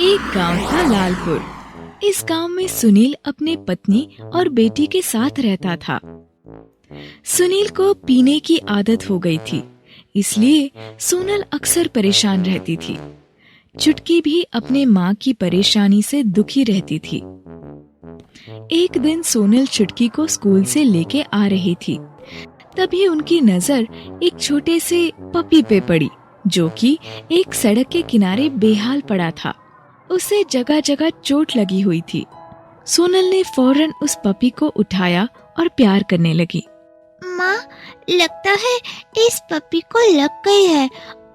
एक गांव था लालपुर। इस गांव में सुनील अपने पत्नी और बेटी के साथ रहता था। सुनील को पीने की आदत हो गई थी, इसलिए सोनल अक्सर परेशान रहती थी। चुटकी भी अपने माँ की परेशानी से दुखी रहती थी। एक दिन सोनल चुटकी को स्कूल से लेके आ रही थी, तभी उनकी नजर एक छोटे से पपी पे पड़ी, जो कि एक सड़क के किनारे बेहाल पड़ा था। उसे जगह जगह चोट लगी हुई थी। सोनल ने फौरन उस पपी को उठाया और प्यार करने लगी। माँ, लगता है इस पपी को लग गई है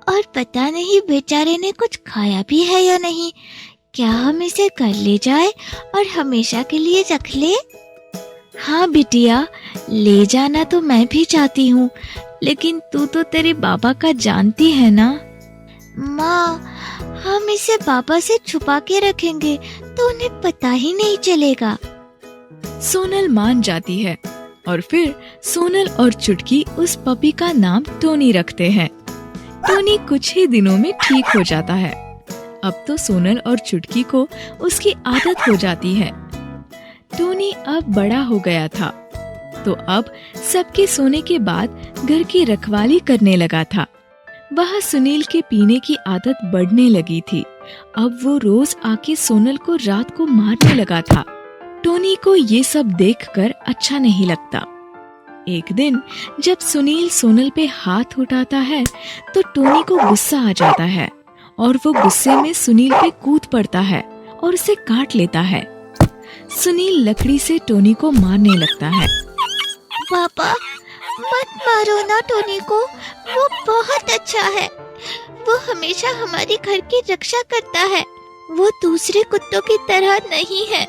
और पता नहीं बेचारे ने कुछ खाया भी है या नहीं। क्या हम इसे घर ले जाए और हमेशा के लिए रख ले? हाँ बिटिया, ले जाना तो मैं भी चाहती हूँ, लेकिन तू तो तेरे बाबा का जानती है ना। माँ, हम इसे पापा से छुपा के रखेंगे तो उन्हें पता ही नहीं चलेगा। सोनल मान जाती है और फिर सोनल और चुटकी उस पपी का नाम टोनी रखते हैं। टोनी कुछ ही दिनों में ठीक हो जाता है। अब तो सोनल और चुटकी को उसकी आदत हो जाती है। टोनी अब बड़ा हो गया था, तो अब सबके सोने के बाद घर की रखवाली करने लगा था। वह सुनील के पीने की आदत बढ़ने लगी थी। अब वो रोज आके सोनल को रात को मारने लगा था। टोनी को ये सब देखकर अच्छा नहीं लगता। एक दिन जब सुनील सोनल पे हाथ उठाता है, तो टोनी को गुस्सा आ जाता है और वो गुस्से में सुनील पे कूद पड़ता है और उसे काट लेता है। सुनील लकड़ी से टोनी को मारने लगता है। पापा, मत मारो ना टोनी को, वो बहुत अच्छा है। वो हमेशा हमारे घर की रक्षा करता है। वो दूसरे कुत्तों की तरह नहीं है।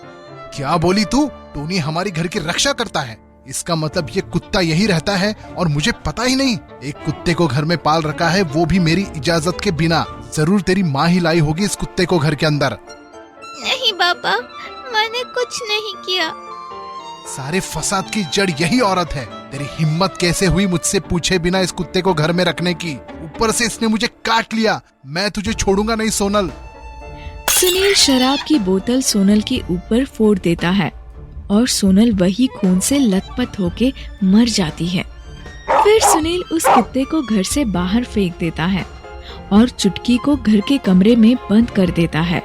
क्या बोली तू? टोनी हमारी घर की रक्षा करता है? इसका मतलब ये कुत्ता यही रहता है और मुझे पता ही नहीं। एक कुत्ते को घर में पाल रखा है, वो भी मेरी इजाजत के बिना। जरूर तेरी माँ ही लाई होगी इस कुत्ते को घर के अंदर। नहीं पापा, मैंने कुछ नहीं किया। सारे फसाद की जड़ यही औरत है। तेरी हिम्मत कैसे हुई मुझसे पूछे बिना इस कुत्ते को घर में रखने की? ऊपर से इसने मुझे काट लिया। मैं तुझे छोड़ूंगा नहीं सोनल। सुनील शराब की बोतल सोनल के ऊपर फोड़ देता है और सोनल वही खून से लथपथ होके मर जाती है। फिर सुनील उस कुत्ते को घर से बाहर फेंक देता है और चुटकी को घर के कमरे में बंद कर देता है।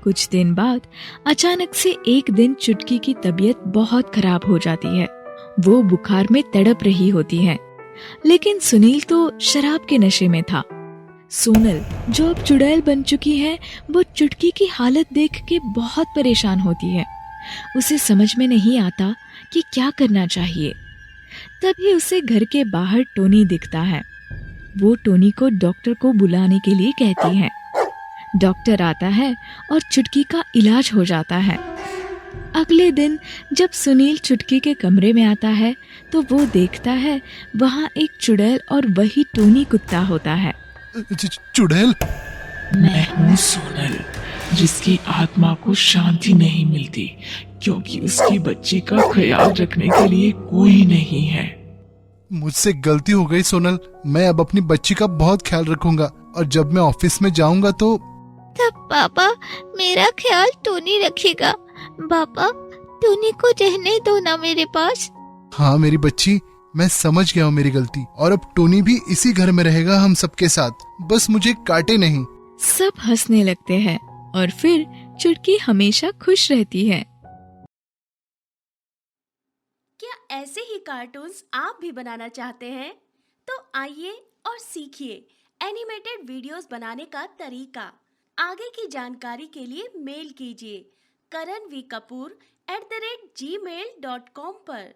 कुछ दिन बाद अचानक से एक दिन चुटकी की तबीयत बहुत खराब हो जाती है। वो बुखार में तड़प रही होती है, लेकिन सुनील तो शराब के नशे में था। सोनल, जो अब चुड़ैल बन चुकी है, वो चुटकी की हालत देख के बहुत परेशान होती है। उसे समझ में नहीं आता कि क्या करना चाहिए। तभी उसे घर के बाहर टोनी दिखता है। वो टोनी को डॉक्टर को बुलाने के लिए कहती है। डॉक्टर आता है और चुटकी का इलाज हो जाता है। अगले दिन जब सुनील चुटकी के कमरे में आता है, तो वो देखता है वहाँ एक चुड़ैल और वही टोनी कुत्ता होता है। चुड़ैल? मैं हूँ सोनल, जिसकी आत्मा को शांति नहीं मिलती क्योंकि उसकी बच्ची का ख्याल रखने के लिए कोई नहीं है। मुझसे गलती हो गई सोनल। मैं अब अपनी बच्ची का बहुत ख्याल रखूंगा और जब मैं ऑफिस में जाऊंगा तो तब पापा मेरा ख्याल टोनी रखेगा। पापा, टोनी को रहने दो ना मेरे पास। हाँ मेरी बच्ची, मैं समझ गया हूँ मेरी गलती, और अब टोनी भी इसी घर में रहेगा हम सबके साथ। बस मुझे काटे नहीं। सब हंसने लगते हैं और फिर चुटकी हमेशा खुश रहती है। क्या ऐसे ही कार्टून्स आप भी बनाना चाहते हैं? तो आइए और सीखिए एनिमेटेड वीडियोस बनाने का तरीका। आगे की जानकारी के लिए मेल कीजिए karanvkapoor@gmail.com पर।